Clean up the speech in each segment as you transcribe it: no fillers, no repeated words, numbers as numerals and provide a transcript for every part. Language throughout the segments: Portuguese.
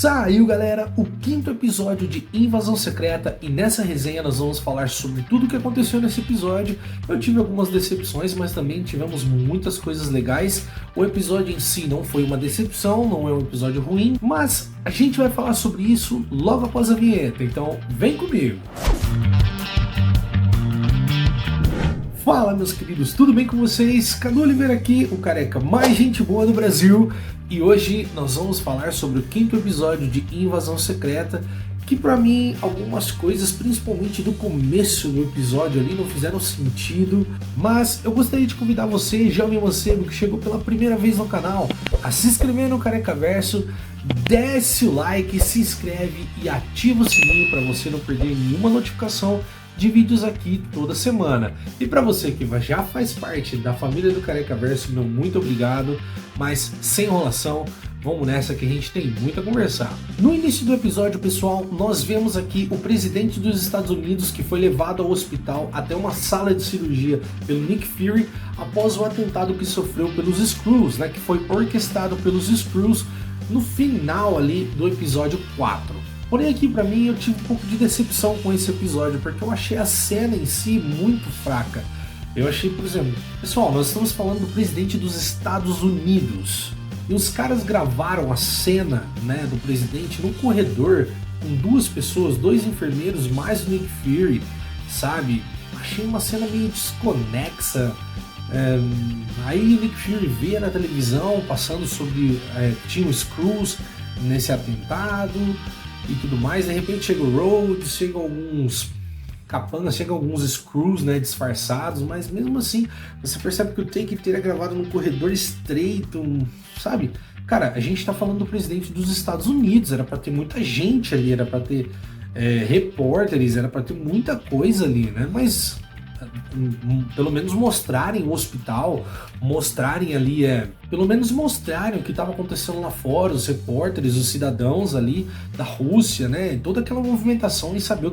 Saiu, galera, o 5º episódio de Invasão Secreta e nessa resenha nós vamos falar sobre tudo o que aconteceu nesse episódio. Eu tive algumas decepções, mas também tivemos muitas coisas legais. O episódio em si não foi uma decepção, não é um episódio ruim, mas a gente vai falar sobre isso logo após a vinheta, então vem comigo! Fala, meus queridos, tudo bem com vocês? Cadu Oliveira aqui, o careca mais gente boa do Brasil, e hoje nós vamos falar sobre o 5º episódio de Invasão Secreta, que pra mim algumas coisas, principalmente do começo do episódio ali, não fizeram sentido, mas eu gostaria de convidar você, jovem mancebo que chegou pela primeira vez no canal, a se inscrever no Careca Verso, desce o like, se inscreve e ativa o sininho para você não perder nenhuma notificação de vídeos aqui toda semana. E para você que já faz parte da família do Careca Verso, meu muito obrigado, mas sem enrolação, vamos nessa que a gente tem muito a conversar. No início do episódio, pessoal, nós vemos aqui o presidente dos Estados Unidos que foi levado ao hospital até uma sala de cirurgia pelo Nick Fury após o atentado que sofreu pelos Skrulls, né, que foi orquestrado pelos Skrulls no final ali do episódio 4. Porém aqui pra mim eu tive um pouco de decepção com esse episódio, porque eu achei a cena em si muito fraca. Eu achei, por exemplo, pessoal, nós estamos falando do presidente dos Estados Unidos, e os caras gravaram a cena, né, do presidente no corredor, com duas pessoas, dois enfermeiros, mais o Nick Fury, sabe? Achei uma cena meio desconexa. Aí o Nick Fury vê na televisão, passando sobre, tinha os Skrulls nesse atentado, e tudo mais, de repente chega o Rhodes, chegam alguns capangas, chegam alguns Skrulls, né, disfarçados, mas mesmo assim você percebe que o take teria gravado num corredor estreito, sabe? Cara, a gente tá falando do presidente dos Estados Unidos, era pra ter muita gente ali, era pra ter repórteres, era pra ter muita coisa ali, né, mas pelo menos mostrarem o hospital, mostrarem ali, pelo menos mostrarem o que estava acontecendo lá fora, os repórteres, os cidadãos ali da Rússia, né, toda aquela movimentação e saber o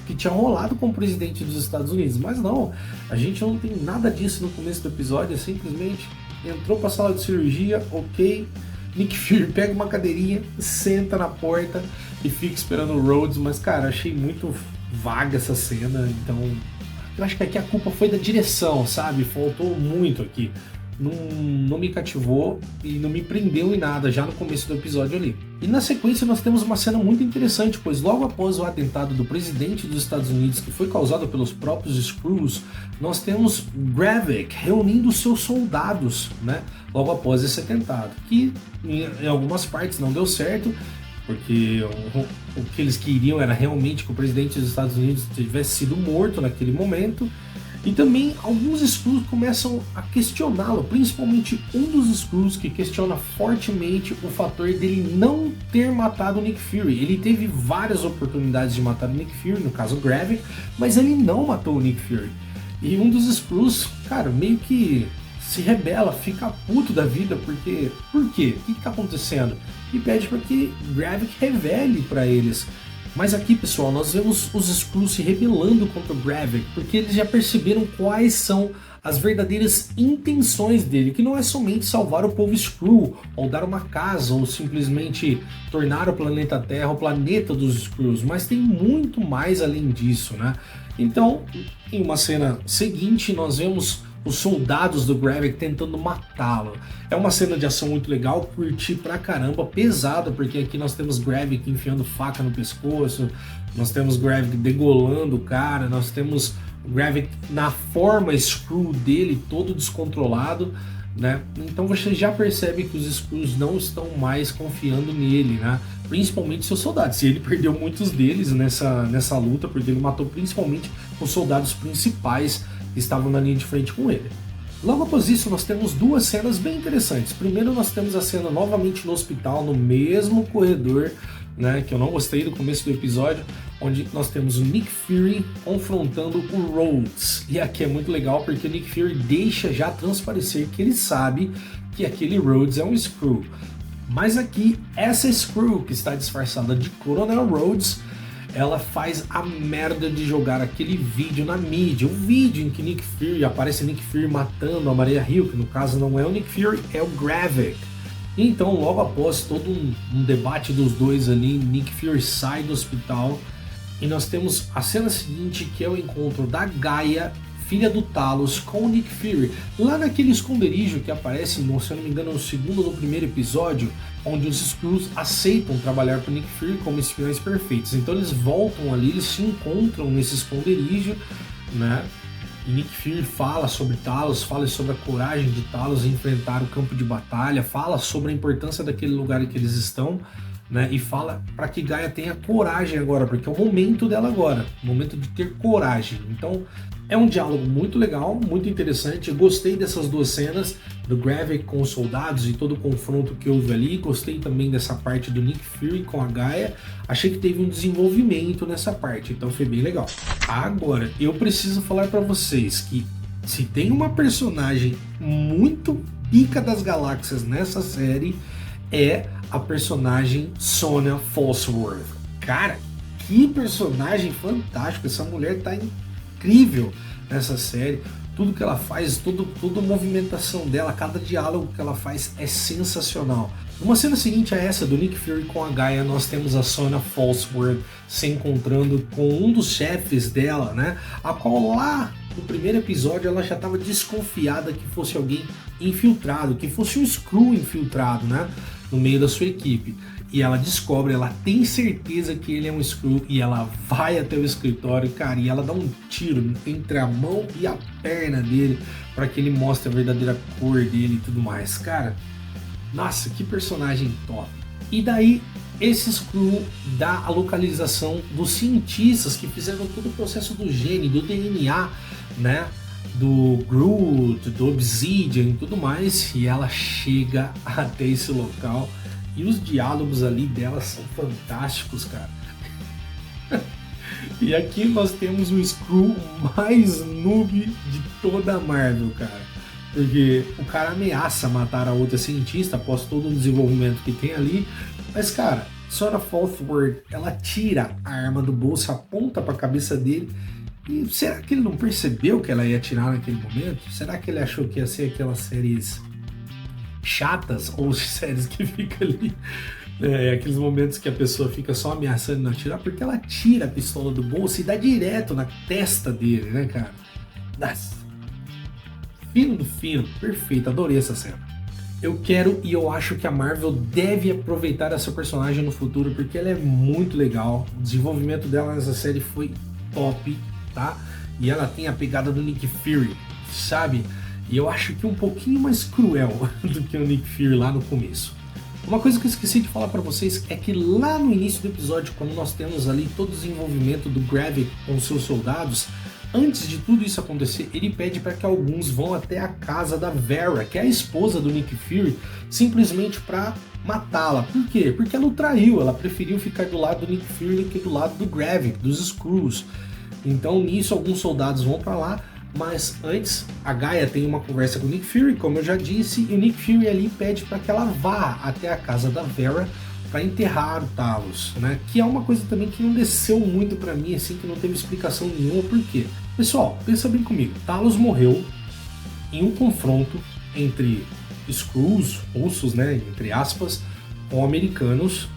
que tinha rolado com o presidente dos Estados Unidos, mas não, a gente não tem nada disso no começo do episódio, simplesmente entrou para a sala de cirurgia, ok, Nick Fury pega uma cadeirinha, senta na porta e fica esperando o Rhodes, mas cara, achei muito vaga essa cena, então eu acho que aqui a culpa foi da direção, sabe? Faltou muito aqui. Não me cativou e não me prendeu em nada já no começo do episódio ali. E na sequência nós temos uma cena muito interessante, pois logo após o atentado do presidente dos Estados Unidos, que foi causado pelos próprios Skrulls, nós temos Gravik reunindo seus soldados, né? Logo após esse atentado, que em algumas partes não deu certo, porque o que eles queriam era realmente que o presidente dos Estados Unidos tivesse sido morto naquele momento, e também alguns Skrulls começam a questioná-lo, principalmente um dos Skrulls que questiona fortemente o fator dele não ter matado o Nick Fury. Ele teve várias oportunidades de matar o Nick Fury, no caso o Gravik, mas ele não matou o Nick Fury. E um dos Skrulls, cara, meio que se rebela, fica puto da vida, porque... Por quê? O que está acontecendo? E pede para que Gravik revele para eles. Mas aqui, pessoal, nós vemos os Skrulls se rebelando contra o Gravik, porque eles já perceberam quais são as verdadeiras intenções dele, que não é somente salvar o povo Skrull, ou dar uma casa, ou simplesmente tornar o planeta Terra o planeta dos Skrulls, mas tem muito mais além disso, né? Então, em uma cena seguinte, nós vemos os soldados do Gravik tentando matá-lo. É uma cena de ação muito legal, curti pra caramba, pesada, porque aqui nós temos Gravik enfiando faca no pescoço, nós temos Gravik degolando o cara, nós temos o Gravik na forma Skrull dele, todo descontrolado, né? Então você já percebe que os Skrulls não estão mais confiando nele, né? Principalmente seus soldados. E ele perdeu muitos deles nessa luta, porque ele matou principalmente os soldados principais que estavam na linha de frente com ele. Logo após isso, nós temos duas cenas bem interessantes. Primeiro, nós temos a cena novamente no hospital, no mesmo corredor, né, que eu não gostei do começo do episódio, onde nós temos o Nick Fury confrontando o Rhodes. E aqui é muito legal porque o Nick Fury deixa já transparecer que ele sabe que aquele Rhodes é um Skrull. Mas aqui, essa Skrull que está disfarçada de Coronel Rhodes, ela faz a merda de jogar aquele vídeo na mídia, o vídeo em que aparece Nick Fury matando a Maria Hill, que no caso não é o Nick Fury, é o Gravik. E então, logo após todo um debate dos dois ali, Nick Fury sai do hospital e nós temos a cena seguinte, que é o encontro da Gaia, filha do Talos, com o Nick Fury, lá naquele esconderijo que aparece, se eu não me engano, no segundo ou no primeiro episódio, onde os Skrulls aceitam trabalhar para o Nick Fury como espiões perfeitos. Então eles voltam ali, eles se encontram nesse esconderijo, né? E Nick Fury fala sobre Talos, fala sobre a coragem de Talos em enfrentar o campo de batalha, fala sobre a importância daquele lugar em que eles estão, né? E fala para que Gaia tenha coragem agora, porque é o momento dela agora, o momento de ter coragem. Então é um diálogo muito legal, muito interessante. Eu gostei dessas duas cenas, do Gravik com os soldados e todo o confronto que houve ali. Gostei também dessa parte do Nick Fury com a Gaia. Achei que teve um desenvolvimento nessa parte, então foi bem legal. Agora, eu preciso falar para vocês que se tem uma personagem muito pica das galáxias nessa série, é a personagem Sonya Falsworth. Cara, que personagem fantástico! Essa mulher tá incrível nessa série. Tudo que ela faz, toda a movimentação dela, cada diálogo que ela faz é sensacional. Uma cena seguinte a essa do Nick Fury com a Gaia, nós temos a Sonya Falsworth se encontrando com um dos chefes dela, né? A qual lá no primeiro episódio ela já estava desconfiada que fosse alguém infiltrado, que fosse um Skrull infiltrado, né? No meio da sua equipe. E ela descobre, ela tem certeza que ele é um Skrull e ela vai até o escritório, cara, e ela dá um tiro entre a mão e a perna dele para que ele mostre a verdadeira cor dele e tudo mais. Cara, nossa, que personagem top. E daí, esse Skrull dá a localização dos cientistas que fizeram todo o processo do gene, do DNA, né? Do Groot, do Obsidian e tudo mais, e ela chega até esse local e os diálogos ali dela são fantásticos, cara. E aqui nós temos o Skrull mais noob de toda a Marvel, cara, porque o cara ameaça matar a outra cientista após todo o desenvolvimento que tem ali, mas cara, Sonya Falsworth, ela tira a arma do bolso, aponta para a cabeça dele. E será que ele não percebeu que ela ia atirar naquele momento? Será que ele achou que ia ser aquelas séries chatas ou séries que fica ali, aqueles momentos que a pessoa fica só ameaçando não atirar? Porque ela tira a pistola do bolso e dá direto na testa dele, né, cara? Nossa. Fino do fino, perfeito, adorei essa cena. Eu quero e eu acho que a Marvel deve aproveitar essa personagem no futuro porque ela é muito legal. O desenvolvimento dela nessa série foi top, tá? E ela tem a pegada do Nick Fury, sabe? E eu acho que um pouquinho mais cruel do que o Nick Fury lá no começo. Uma coisa que eu esqueci de falar pra vocês é que lá no início do episódio, quando nós temos ali todo o desenvolvimento do Gravik com seus soldados, antes de tudo isso acontecer, ele pede para que alguns vão até a casa da Vera, que é a esposa do Nick Fury, simplesmente para matá-la. Por quê? Porque ela o traiu, ela preferiu ficar do lado do Nick Fury do que do lado do Gravik, dos Skrulls. Então nisso alguns soldados vão para lá, mas antes a Gaia tem uma conversa com o Nick Fury, como eu já disse, e o Nick Fury ali pede para que ela vá até a casa da Vera para enterrar o Talos, né? Que é uma coisa também que não desceu muito para mim, assim, que não teve explicação nenhuma por quê. Pessoal, pensa bem comigo, Talos morreu em um confronto entre Skrulls, russos, né, entre aspas, com americanos,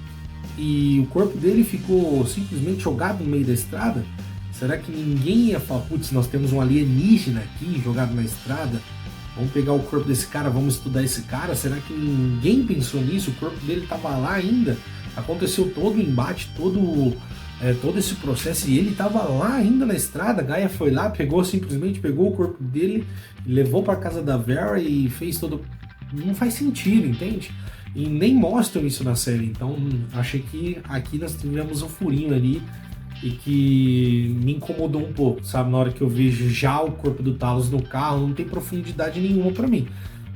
e o corpo dele ficou simplesmente jogado no meio da estrada. Será que ninguém ia falar, putz, nós temos um alienígena aqui jogado na estrada, vamos pegar o corpo desse cara, vamos estudar esse cara? Será que ninguém pensou nisso? O corpo dele estava lá ainda, aconteceu todo o embate, todo esse processo, e ele estava lá ainda na estrada. A Gaia foi lá, simplesmente pegou o corpo dele, levou para casa da Vera e fez todo... Não faz sentido, entende? E nem mostram isso na série, então achei que aqui nós tivemos um furinho ali, e que me incomodou um pouco, sabe? Na hora que eu vejo já o corpo do Talos no carro, não tem profundidade nenhuma pra mim.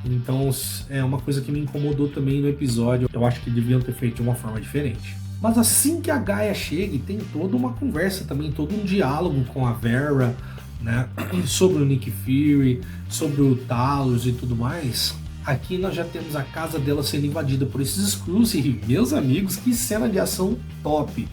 Então é uma coisa que me incomodou também no episódio. Eu acho que deviam ter feito de uma forma diferente. Mas assim que a Gaia chega, tem toda uma conversa também, todo um diálogo com a Vera, né? Sobre o Nick Fury, sobre o Talos e tudo mais. Aqui nós já temos a casa dela sendo invadida por esses Skrulls e, meus amigos, que cena de ação top!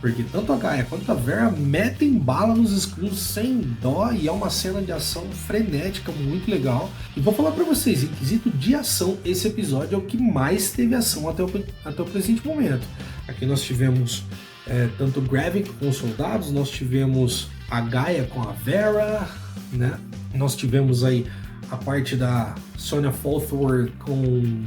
porque tanto a Gaia quanto a Vera metem bala nos Skrulls sem dó e é uma cena de ação frenética muito legal. E vou falar pra vocês, em quesito de ação, esse episódio é o que mais teve ação até o presente momento. Aqui nós tivemos tanto o Gravik com os soldados, nós tivemos a Gaia com a Vera, né? Nós tivemos aí a parte da Sonya Falthor com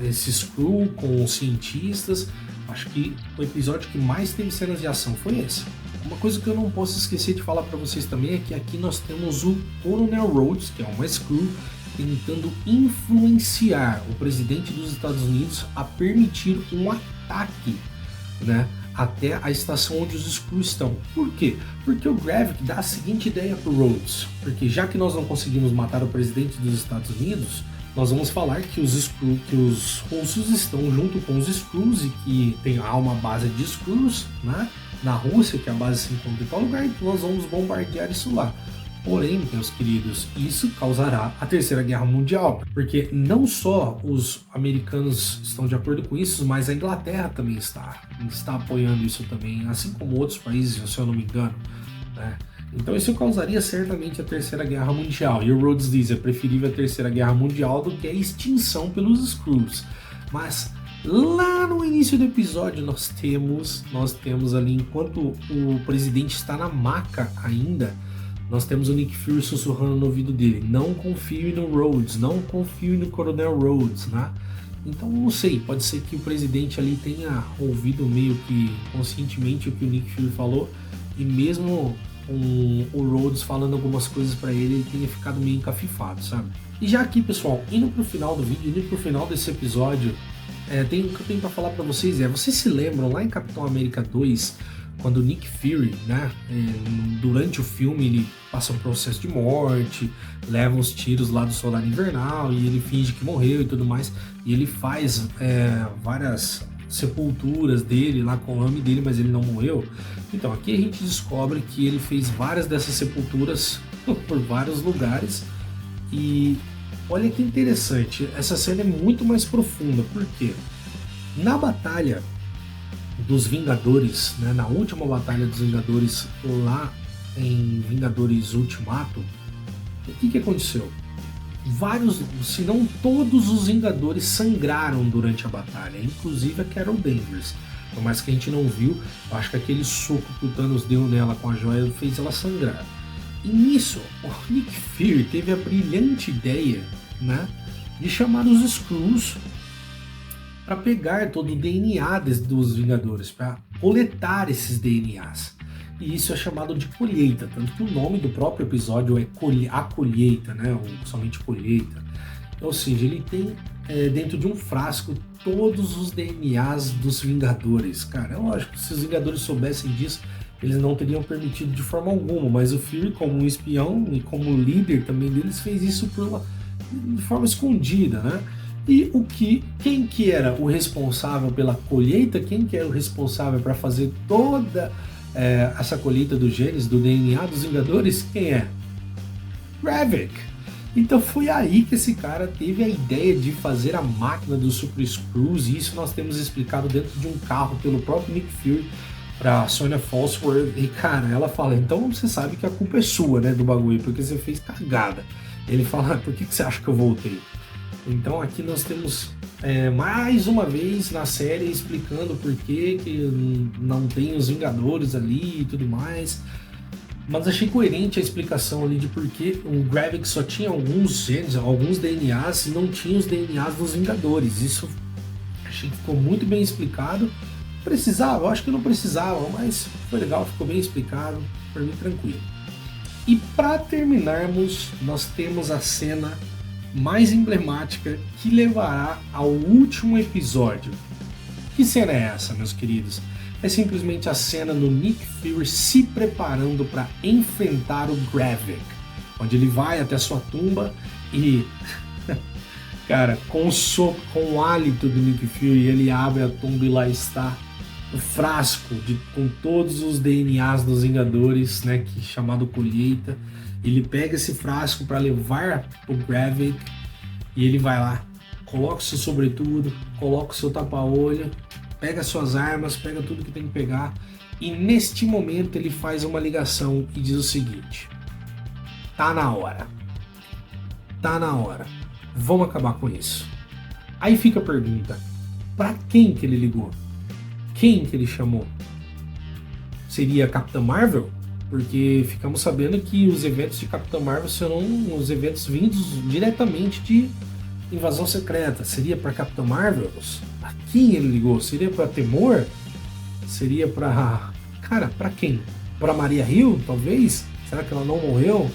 esse Skrull, com os cientistas. Acho que o episódio que mais teve cenas de ação foi esse. Uma coisa que eu não posso esquecer de falar para vocês também é que aqui nós temos o Coronel Rhodes, que é uma Skrull, tentando influenciar o presidente dos Estados Unidos a permitir um ataque, né, até a estação onde os Skrulls estão. Por quê? Porque o Gravik dá a seguinte ideia para o Rhodes, porque já que nós não conseguimos matar o presidente dos Estados Unidos, nós vamos falar que os russos estão junto com os Skrulls e que há uma base de Skrulls, né, na Rússia, que a base se encontra em tal lugar, então nós vamos bombardear isso lá. Porém, meus queridos, isso causará a Terceira Guerra Mundial, porque não só os americanos estão de acordo com isso, mas a Inglaterra também está apoiando isso também, assim como outros países, se eu não me engano, né? Então isso causaria certamente a Terceira Guerra Mundial. E o Rhodes diz, é preferível a Terceira Guerra Mundial do que a extinção pelos Skrulls. Mas lá no início do episódio nós temos ali, enquanto o presidente está na maca ainda, nós temos o Nick Fury sussurrando no ouvido dele: não confie no Rhodes, não confie no Coronel Rhodes, né? Então não sei, pode ser que o presidente ali tenha ouvido meio que conscientemente o que o Nick Fury falou, e mesmo o Rhodes falando algumas coisas pra ele tenha ficado meio encafifado, sabe? E já aqui, pessoal, indo pro final do vídeo, indo pro final desse episódio, o que eu tenho pra falar pra vocês vocês se lembram lá em Capitão América 2, quando o Nick Fury, né, durante o filme ele passa um processo de morte, leva uns tiros lá do Soldado Invernal e ele finge que morreu e tudo mais, e ele faz várias sepulturas dele lá com o nome dele, mas ele não morreu. Então aqui a gente descobre que ele fez várias dessas sepulturas por vários lugares, e olha que interessante, essa cena é muito mais profunda, porque na batalha dos Vingadores, né, na última batalha dos Vingadores lá em Vingadores Ultimato, o que aconteceu? Vários, se não todos os Vingadores sangraram durante a batalha, inclusive a Carol Danvers. Por mais que a gente não viu, eu acho que aquele soco que o Thanos deu nela com a joia fez ela sangrar. E nisso, o Nick Fury teve a brilhante ideia, né, de chamar os Skrulls para pegar todo o DNA dos Vingadores, para coletar esses DNAs. E isso é chamado de colheita, tanto que o nome do próprio episódio é A Colheita, né? Ou somente Colheita. Ou seja, ele tem dentro de um frasco todos os DNAs dos Vingadores. Cara, é lógico que se os Vingadores soubessem disso, eles não teriam permitido de forma alguma, mas o Fury, como um espião e como líder também deles, fez isso de forma escondida, né? E quem que era o responsável pela colheita, quem que era o responsável para fazer toda essa colheita dos genes, do DNA dos Vingadores? Quem é? Gravik. Então foi aí que esse cara teve a ideia de fazer a máquina dos Super Skrulls, e isso nós temos explicado dentro de um carro pelo próprio Nick Fury pra Sonya Falthor. E cara, ela fala, então você sabe que a culpa é sua, né, do bagulho, porque você fez cagada. Ele fala, por que você acha que eu voltei? Então aqui nós temos mais uma vez na série explicando por que não tem os Vingadores ali e tudo mais. Mas achei coerente a explicação ali de por que o Gravik só tinha alguns genes, alguns DNAs, e não tinha os DNAs dos Vingadores. Isso achei que ficou muito bem explicado. Precisava? Eu acho que não precisava, mas foi legal, ficou bem explicado, por mim tranquilo. E para terminarmos, nós temos a cena mais emblemática que levará ao último episódio. Que cena é essa, meus queridos? É simplesmente a cena do Nick Fury se preparando para enfrentar o Gravik, onde ele vai até a sua tumba e, cara, com o hálito do Nick Fury, ele abre a tumba e lá está o frasco com todos os DNAs dos Vingadores, né, que é chamado Colheita. Ele pega esse frasco para levar o Gravik e ele vai lá, coloca o seu sobretudo, coloca o seu tapa-olho, pega suas armas, pega tudo que tem que pegar E neste momento ele faz uma ligação e diz o seguinte: tá na hora. Tá na hora. Vamos acabar com isso. Aí fica a pergunta: pra quem que ele ligou? Quem que ele chamou? Seria a Capitã Marvel? Porque ficamos sabendo que os eventos de Capitã Marvel serão os eventos vindos diretamente de Invasão Secreta. Seria para Capitã Marvel? A quem ele ligou? Seria para Temor? Seria para... Cara, para quem? Para Maria Hill, talvez? Será que ela não morreu?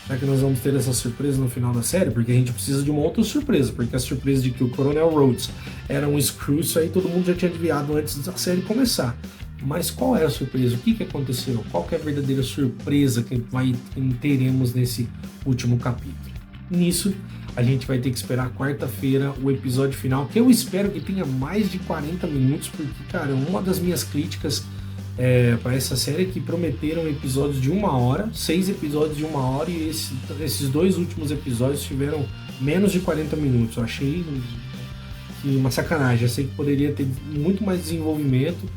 Será que nós vamos ter essa surpresa no final da série? Porque a gente precisa de uma outra surpresa. Porque a surpresa de que o Coronel Rhodes era um Skrull, isso aí todo mundo já tinha adivinhado antes da série começar. Mas qual é a surpresa? O que aconteceu? Qual que é a verdadeira surpresa que teremos nesse último capítulo? Nisso, a gente vai ter que esperar quarta-feira o episódio final, que eu espero que tenha mais de 40 minutos, porque, cara, uma das minhas críticas para essa série é que prometeram episódios de 1 hora, 6 episódios de 1 hora, e esses 2 últimos episódios tiveram menos de 40 minutos. Eu achei que uma sacanagem. Eu sei que poderia ter muito mais desenvolvimento,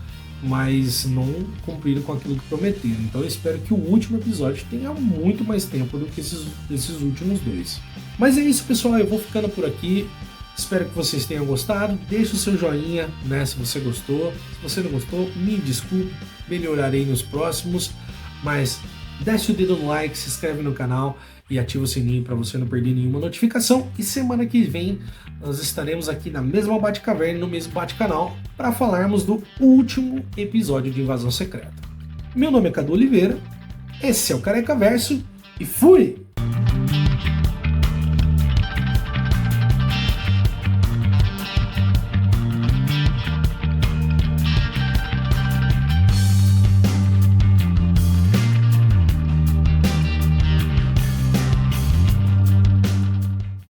mas não cumpriram com aquilo que prometeram. Então eu espero que o último episódio tenha muito mais tempo do que esses últimos 2. Mas é isso, pessoal, eu vou ficando por aqui. Espero que vocês tenham gostado. Deixe o seu joinha, né, se você gostou. Se você não gostou, me desculpe, melhorarei nos próximos. Mas desce o dedo no like, se inscreve no canal e ativa o sininho para você não perder nenhuma notificação. E semana que vem nós estaremos aqui na mesma Bate-Caverna, no mesmo Bate-Canal, para falarmos do último episódio de Invasão Secreta. Meu nome é Cadu Oliveira, esse é o Careca Verso e fui!